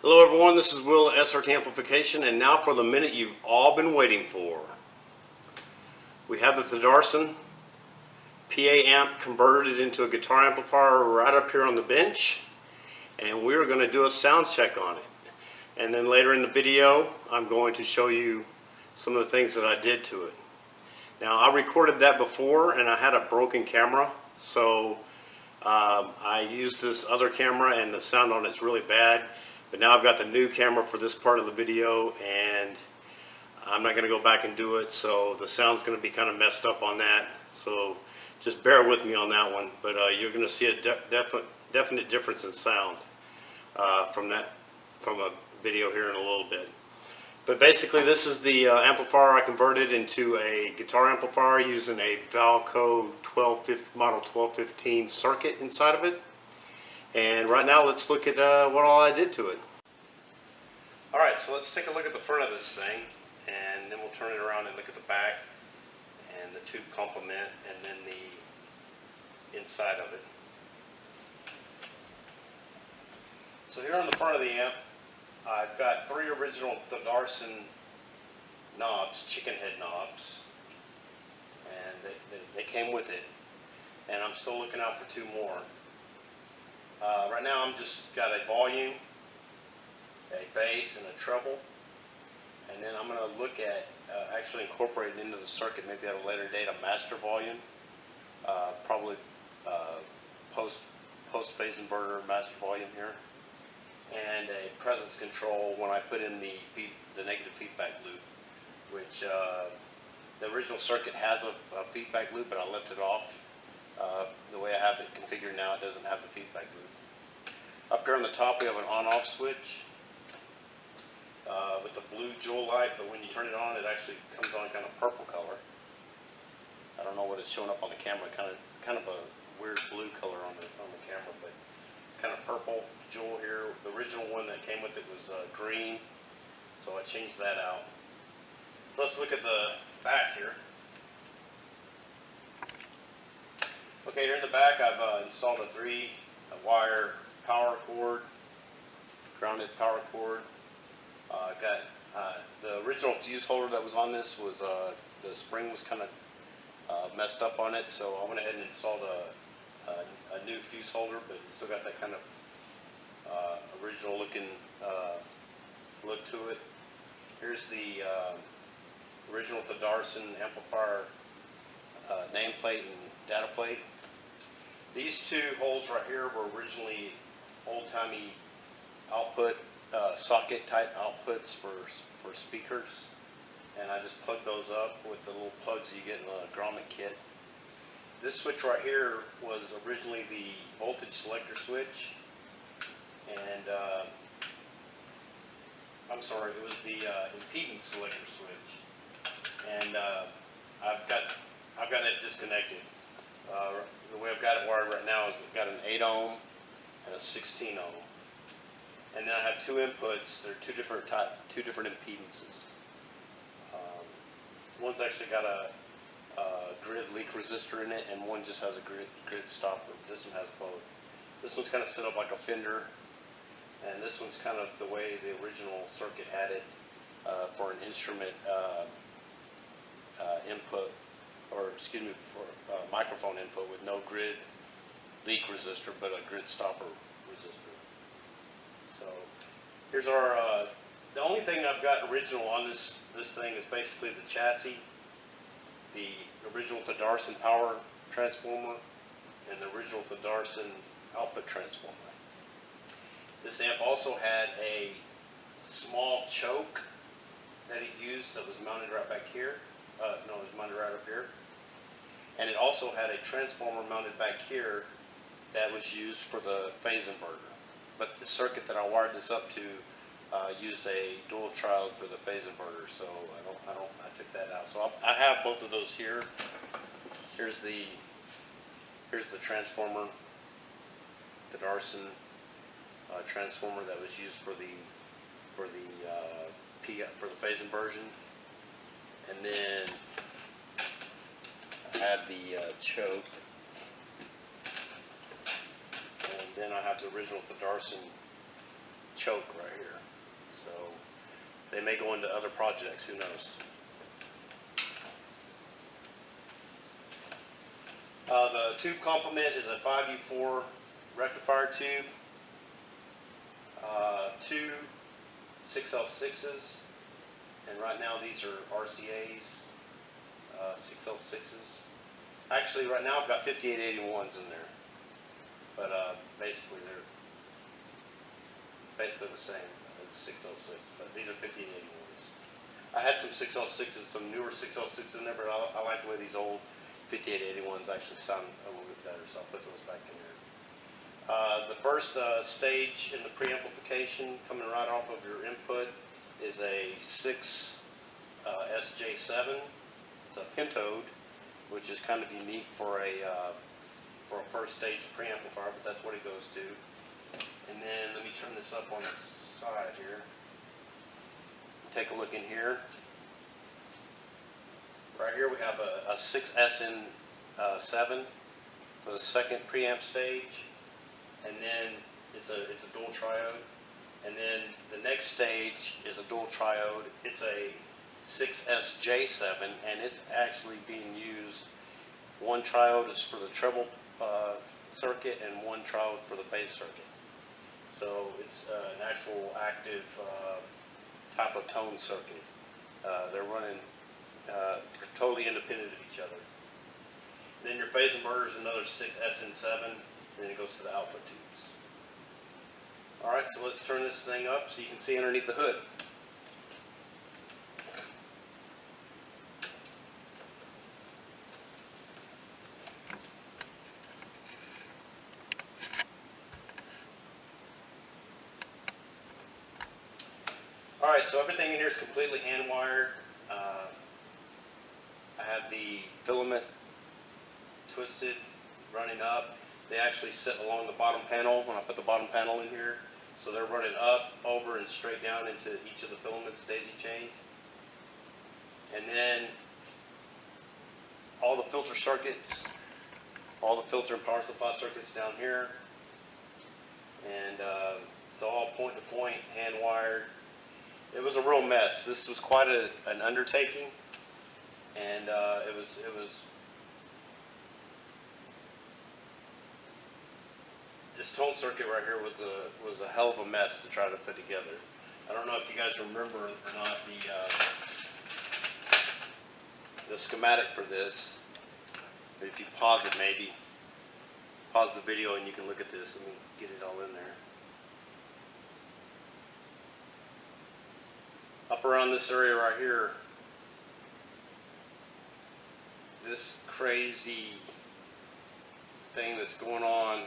Hello everyone, this is Will at SRT Amplification, and now for the minute you've all been waiting for. We have the Thordarson PA amp converted into a guitar amplifier right up here on the bench, and we're going to do a sound check on it. And then later in the video I'm going to show you some of the things that I did to it. Now, I recorded that before and I had a broken camera, so I used this other camera and the sound on it's really bad. But now I've got the new camera for this part of the video, and I'm not going to go back and do it, so the sound's going to be kind of messed up on that. So just bear with me on that one. But you're going to see a definite difference in sound from a video here in a little bit. But basically, this is the amplifier I converted into a guitar amplifier using a Valco model 1215 circuit inside of it. And right now, let's look at what all I did to it. Alright, so let's take a look at the front of this thing, and then we'll turn it around and look at the back, and the tube complement, and then the inside of it. So here on the front of the amp, I've got 3 original Thordarson knobs, chicken head knobs, and they came with it, and I'm still looking out for 2 more. Right now I'm just got a volume, a bass, and a treble, and then I'm going to look at actually incorporating into the circuit, maybe at a later date, a master volume, probably post phase inverter master volume here, and a presence control when I put in the negative feedback loop, which the original circuit has a feedback loop, but I left it off. The way I have it configured now, it doesn't have the feedback loop. Up here on the top we have an on-off switch with the blue jewel light, but when you turn it on, it actually comes on kind of purple color. I don't know what it's showing up on the camera, kind of a weird blue color on the camera, but it's kind of purple jewel here. The original one that came with it was green, so I changed that out. So let's look at the back here. Okay, here in the back I've installed a 3-wire power cord, grounded power cord. I've got the original fuse holder that was on this was the spring was kind of messed up on it, so I went ahead and installed a new fuse holder, but it's still got that kind of original looking look to it. Here's the original Thordarson amplifier nameplate and data plate. These 2 holes right here were originally old-timey output socket type outputs for speakers, and I just plugged those up with the little plugs you get in the grommet kit. This switch right here was originally the voltage selector switch, and I'm sorry, it was the impedance selector switch, and I've got it disconnected. The way I've got it wired right now is I've got an 8 ohm and a 16 ohm, and then I have 2 inputs. They're two different impedances. One's actually got a grid leak resistor in it, and one just has a grid stopper. This one has both. This one's kind of set up like a fender, and this one's kind of the way the original circuit had it for an instrument input, or excuse me, for microphone input with no grid leak resistor, but a grid stopper resistor. So here's our, the only thing I've got original on this thing is basically the chassis, the original Thordarson power transformer, and the original Thordarson output transformer. This amp also had a small choke that it used that was mounted right back here. No, it was mounted right up here. And it also had a transformer mounted back here that was used for the phase inverter. But the circuit that I wired this up to used a dual triode for the phase inverter, so I took that out. So I have both of those here. Here's the transformer, the Thordarson transformer that was used for the phase inversion, and then I have the choke, and then I have the original Thordarson choke right here. So they may go into other projects, who knows. The tube complement is a 5U4 rectifier tube, two 6L6s, and right now these are RCAs, 6L6s. Actually, right now I've got 5881s in there, but basically they're the same as 6L6, but these are 5881s. I had some 6L6s, some newer 6L6s in there, but I like the way these old 5881s actually sound a little bit better, so I'll put those back in there. The first stage in the preamplification, coming right off of your input, is a 6 SJ7. It's a pentode, which is kind of unique for a first stage preamplifier, but that's what it goes to. And then let me turn this up on its side here. Take a look in here. Right here we have a 6SN7 for the second preamp stage, and then it's a dual triode. And then the next stage is a dual triode. It's a 6SJ7, and it's actually being used. One triode is for the treble circuit, and one triode for the bass circuit. So it's an actual active type of tone circuit. They're running totally independent of each other. And then your phase inverter is another 6SN7, and then it goes to the output tubes. Alright, so let's turn this thing up so you can see underneath the hood. Alright, so everything in here is completely hand wired. I have the filament twisted, running up. They actually sit along the bottom panel when I put the bottom panel in here. So they're running up, over, and straight down into each of the filaments daisy chain. And then all the filter circuits, all the filter and power supply circuits down here. And it's all point to point, hand wired. It was a real mess. This was quite an undertaking, and it was this tone circuit right here was a hell of a mess to try to put together. I don't know if you guys remember or not the schematic for this. But if you pause it, maybe pause the video and you can look at this. Let me get it all in there. Up around this area right here, this crazy thing that's going on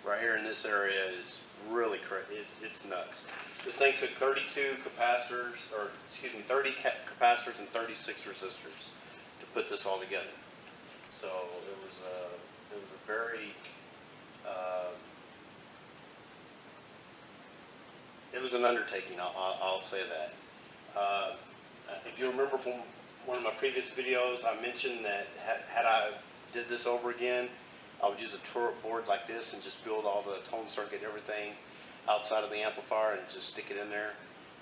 right here in this area is really crazy. It's nuts. This thing took 32 capacitors, or excuse me, 30 capacitors and 36 resistors to put this all together. So it was a very it was an undertaking. I'll say that. If you remember from one of my previous videos, I mentioned that had I did this over again, I would use a turret board like this and just build all the tone circuit and everything outside of the amplifier and just stick it in there.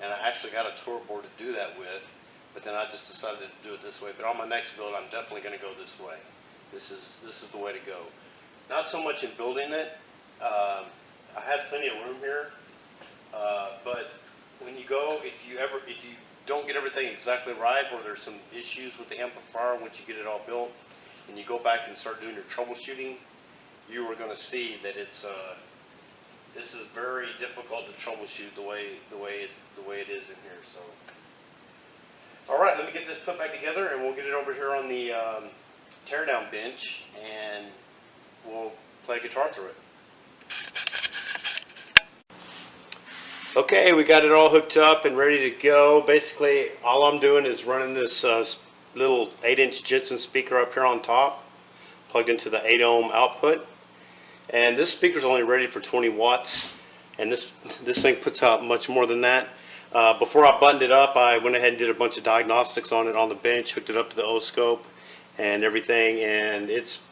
And I actually got a turret board to do that with, but then I just decided to do it this way. But on my next build, I'm definitely going to go this way. This is the way to go. Not so much in building it. I had plenty of room here, but when you go, if you don't get everything exactly right, or there's some issues with the amplifier once you get it all built, and you go back and start doing your troubleshooting, you are going to see that this is very difficult to troubleshoot the way it is in here. So, all right, let me get this put back together, and we'll get it over here on the teardown bench, and we'll play guitar through it. Okay, we got it all hooked up and ready to go. Basically, all I'm doing is running this little 8-inch Jitson speaker up here on top, plugged into the 8-ohm output. And this speaker's only rated for 20 watts, and this thing puts out much more than that. Before I buttoned it up, I went ahead and did a bunch of diagnostics on it on the bench, hooked it up to the oscilloscope and everything, and it's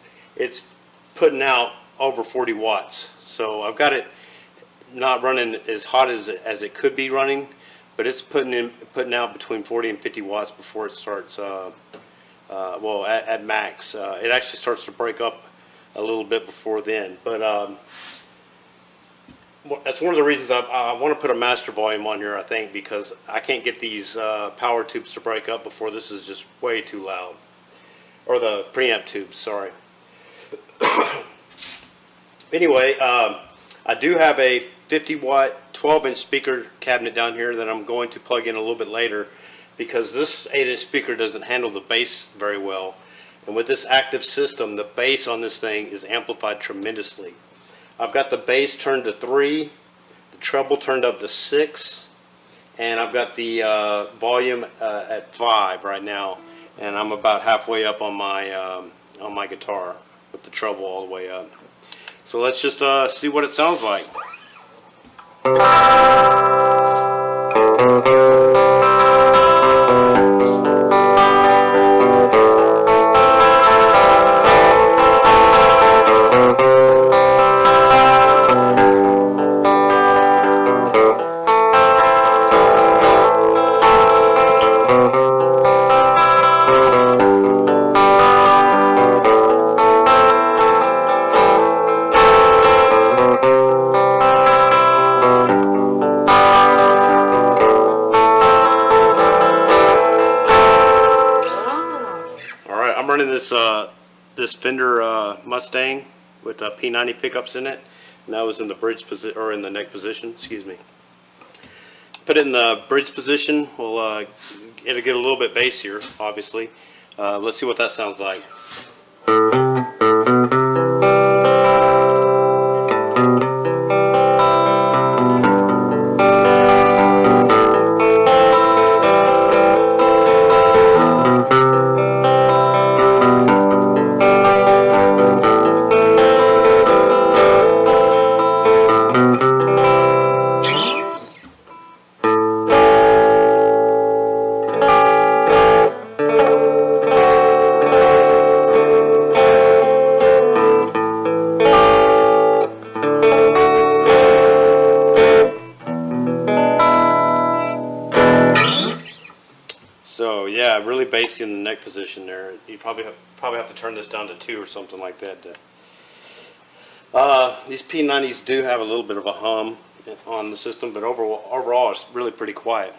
putting out over 40 watts. So I've got it not running as hot as it could be running, but it's putting out between 40 and 50 watts before it starts. Well, at max, it actually starts to break up a little bit before then. But that's one of the reasons I want to put a master volume on here, I think, because I can't get these power tubes to break up before this is just way too loud. Or the preamp tubes, sorry. Anyway, I do have a 50 watt 12-inch speaker cabinet down here that I'm going to plug in a little bit later, because this 8-inch speaker doesn't handle the bass very well. And with this active system, the bass on this thing is amplified tremendously. I've got the bass turned to 3, the treble turned up to 6, and I've got the volume at 5 right now. And I'm about halfway up on my guitar with the treble all the way up. So let's just see what it sounds like. This Fender Mustang with P90 pickups in it, and that was in the bridge position, or in the neck position, excuse me. Put it in the bridge position. It'll get a little bit bassier, obviously. Let's see what that sounds like. So yeah, really bassy in the neck position there. You probably have to turn this down to 2 or something like that. These P90s do have a little bit of a hum on the system, but overall it's really pretty quiet.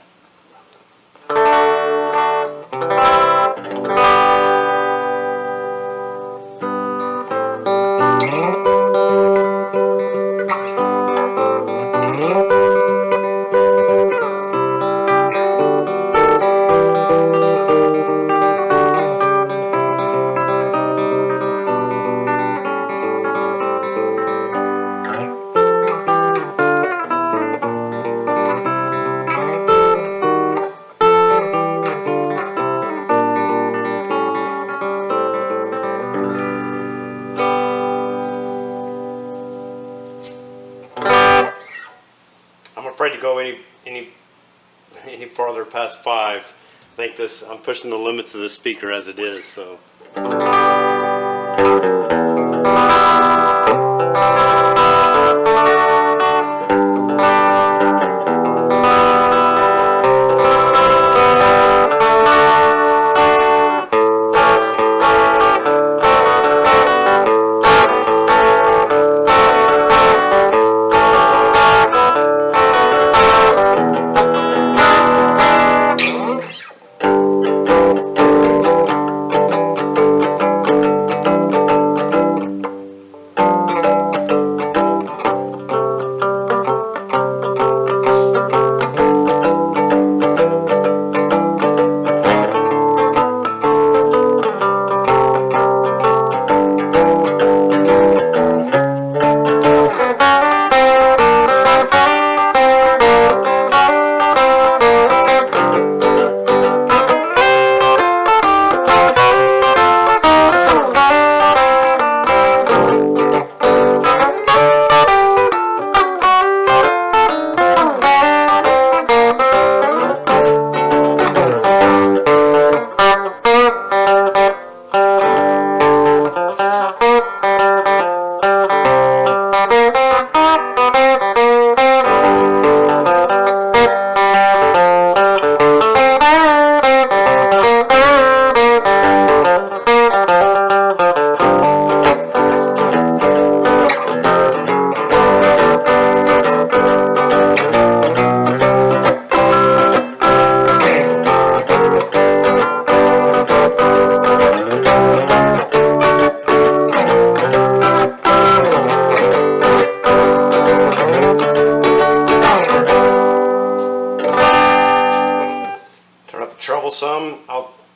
I'm afraid to go any farther past 5. I think I'm pushing the limits of the speaker as it is. So.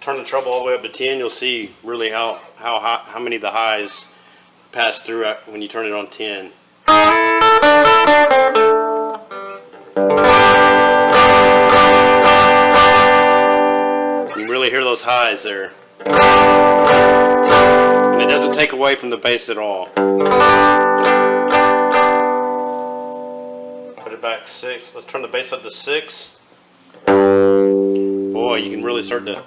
turn the treble all the way up to 10, you'll see really how many of the highs pass through when you turn it on 10. You can really hear those highs there. And it doesn't take away from the bass at all. Put it back 6. Let's turn the bass up to 6. Boy, you can really start to...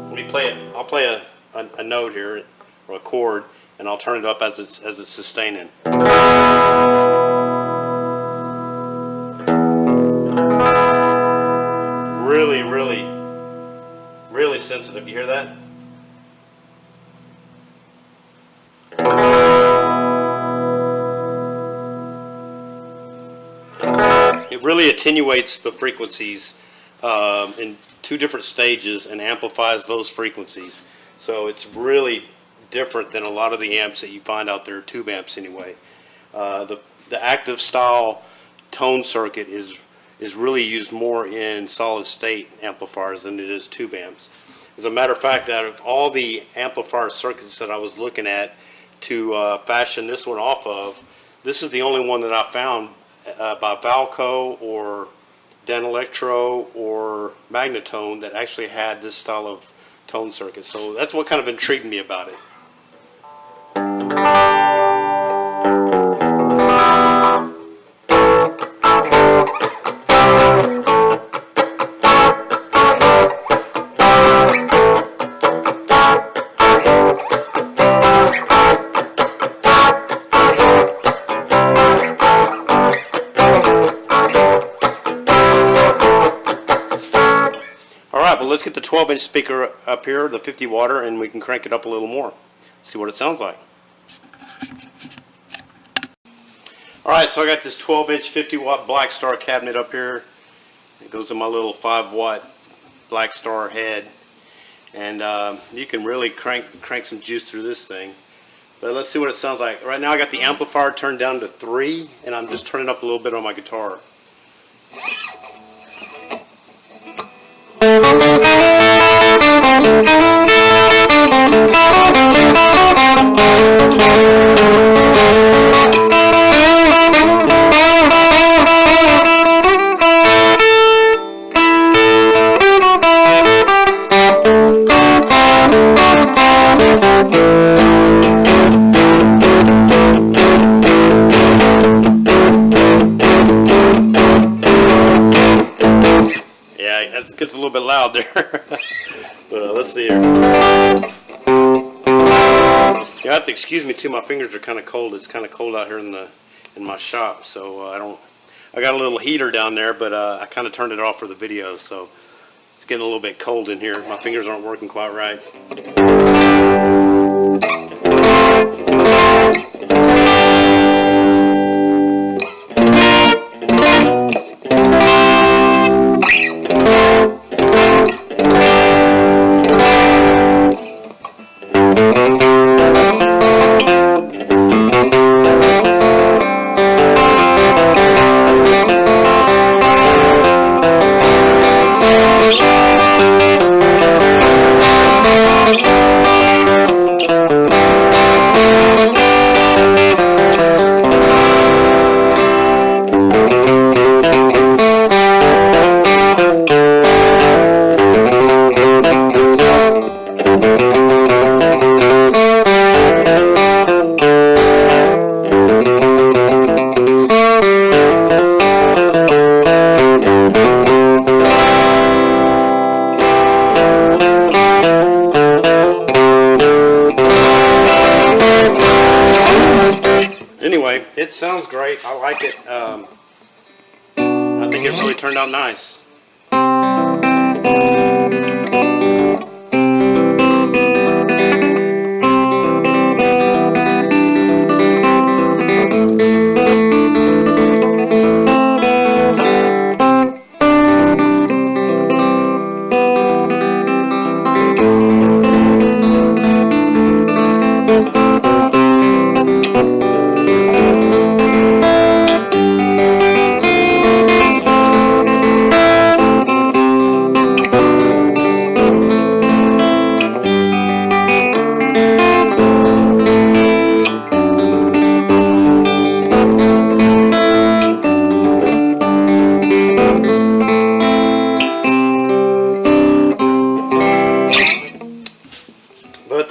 Let me play it. I'll play a note here, or a chord, and I'll turn it up as it's sustaining. Really, really, really sensitive. You hear that? It really attenuates the frequencies in 2 different stages and amplifies those frequencies. So it's really different than a lot of the amps that you find out there, tube amps anyway. The active style tone circuit is really used more in solid state amplifiers than it is tube amps. As a matter of fact, out of all the amplifier circuits that I was looking at to fashion this one off of, this is the only one that I found by Valco or Danelectro or Magnatone that actually had this style of tone circuit. So that's what kind of intrigued me about it. But let's get the 12-inch speaker up here, the 50 watt, and we can crank it up a little more. See what it sounds like. Alright, so I got this 12-inch 50 watt Black Star cabinet up here. It goes to my little 5 watt Black Star head. And you can really crank some juice through this thing. But let's see what it sounds like. Right now I got the amplifier turned down to 3, and I'm just turning up a little bit on my guitar. It gets a little bit loud there. But let's see here. You have to excuse me too, my fingers are kind of cold. It's kind of cold out here in my shop, so I got a little heater down there, but I kind of turned it off for the video, so it's getting a little bit cold in here. My fingers aren't working quite right. Anyway, it sounds great. I like it. I think it really turned out nice.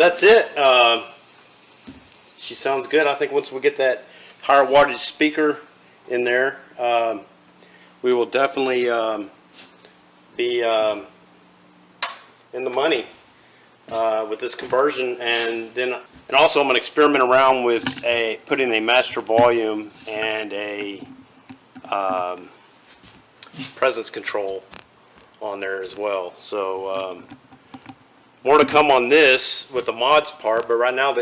that's it. She sounds good. I think once we get that higher wattage speaker in there, we will definitely be in the money with this conversion. And also I'm going to experiment around with putting a master volume and a presence control on there as well. So more to come on this with the mods part, but right now,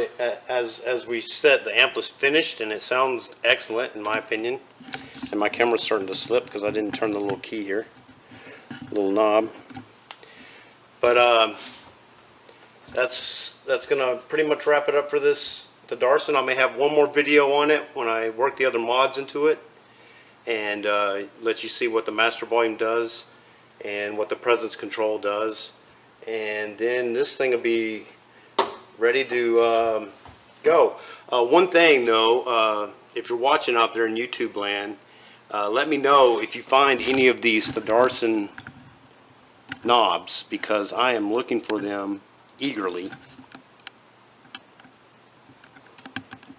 as we said, the amp is finished and it sounds excellent in my opinion. And my camera's starting to slip because I didn't turn the little key here, little knob. But that's gonna pretty much wrap it up for this Thordarson. I may have one more video on it when I work the other mods into it, and let you see what the master volume does and what the presence control does. And then this thing will be ready to go. One thing though, if you're watching out there in YouTube land, let me know if you find any of these Thordarson knobs, because I am looking for them eagerly.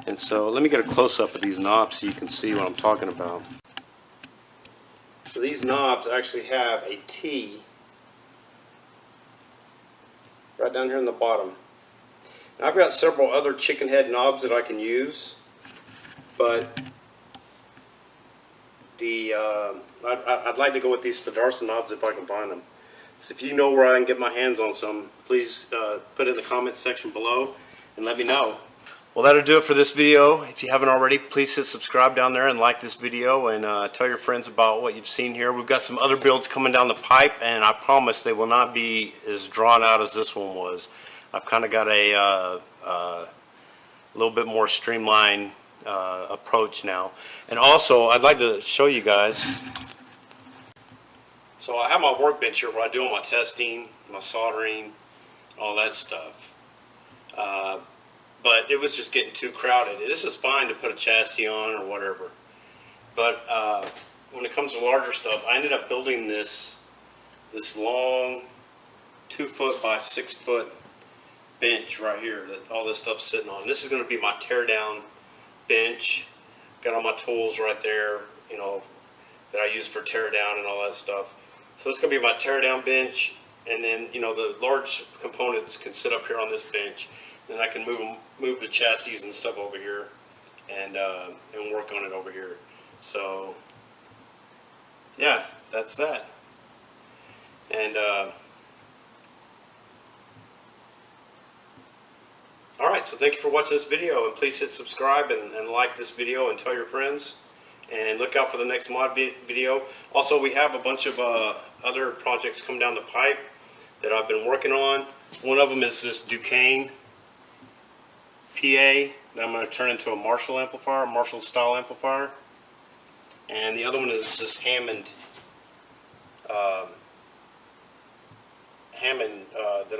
And so let me get a close-up of these knobs so you can see what I'm talking about. So these knobs actually have a T right down here in the bottom. Now I've got several other chicken head knobs that I can use, but I'd like to go with these Thordarson knobs if I can find them. So if you know where I can get my hands on some, please put it in the comments section below and let me know. Well, that'll do it for this video. If you haven't already, please hit subscribe down there and like this video, and tell your friends about what you've seen here. We've got some other builds coming down the pipe, and I promise they will not be as drawn out as this one was. I've kind of got a little bit more streamlined approach now. And also, I'd like to show you guys. So I have my workbench here where I do all my testing, my soldering, all that stuff. But it was just getting too crowded. This is fine to put a chassis on or whatever. But when it comes to larger stuff, I ended up building this long 2-foot by 6-foot bench right here that all this stuff's sitting on. This is going to be my teardown bench. Got all my tools right there, you know, that I use for tear down and all that stuff. So it's going to be my tear down bench, and then, you know, the large components can sit up here on this bench. Then I can move the chassis and stuff over here, and work on it over here. So yeah, that's that. And alright, so thank you for watching this video, and please hit subscribe and like this video and tell your friends, and look out for the next mod video. Also, we have a bunch of other projects come down the pipe that I've been working on. One of them is this Duquesne PA that I'm going to turn into a Marshall amplifier, a Marshall style amplifier. And the other one is this Hammond that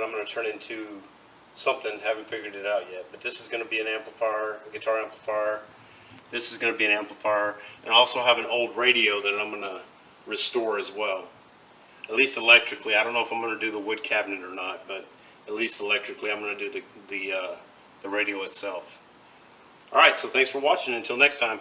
I'm going to turn into something. Haven't figured it out yet. But this is going to be an amplifier, a guitar amplifier. This is going to be an amplifier. And I also have an old radio that I'm going to restore as well. At least electrically. I don't know if I'm going to do the wood cabinet or not, but at least electrically I'm going to do the radio itself. Alright, so thanks for watching. Until next time.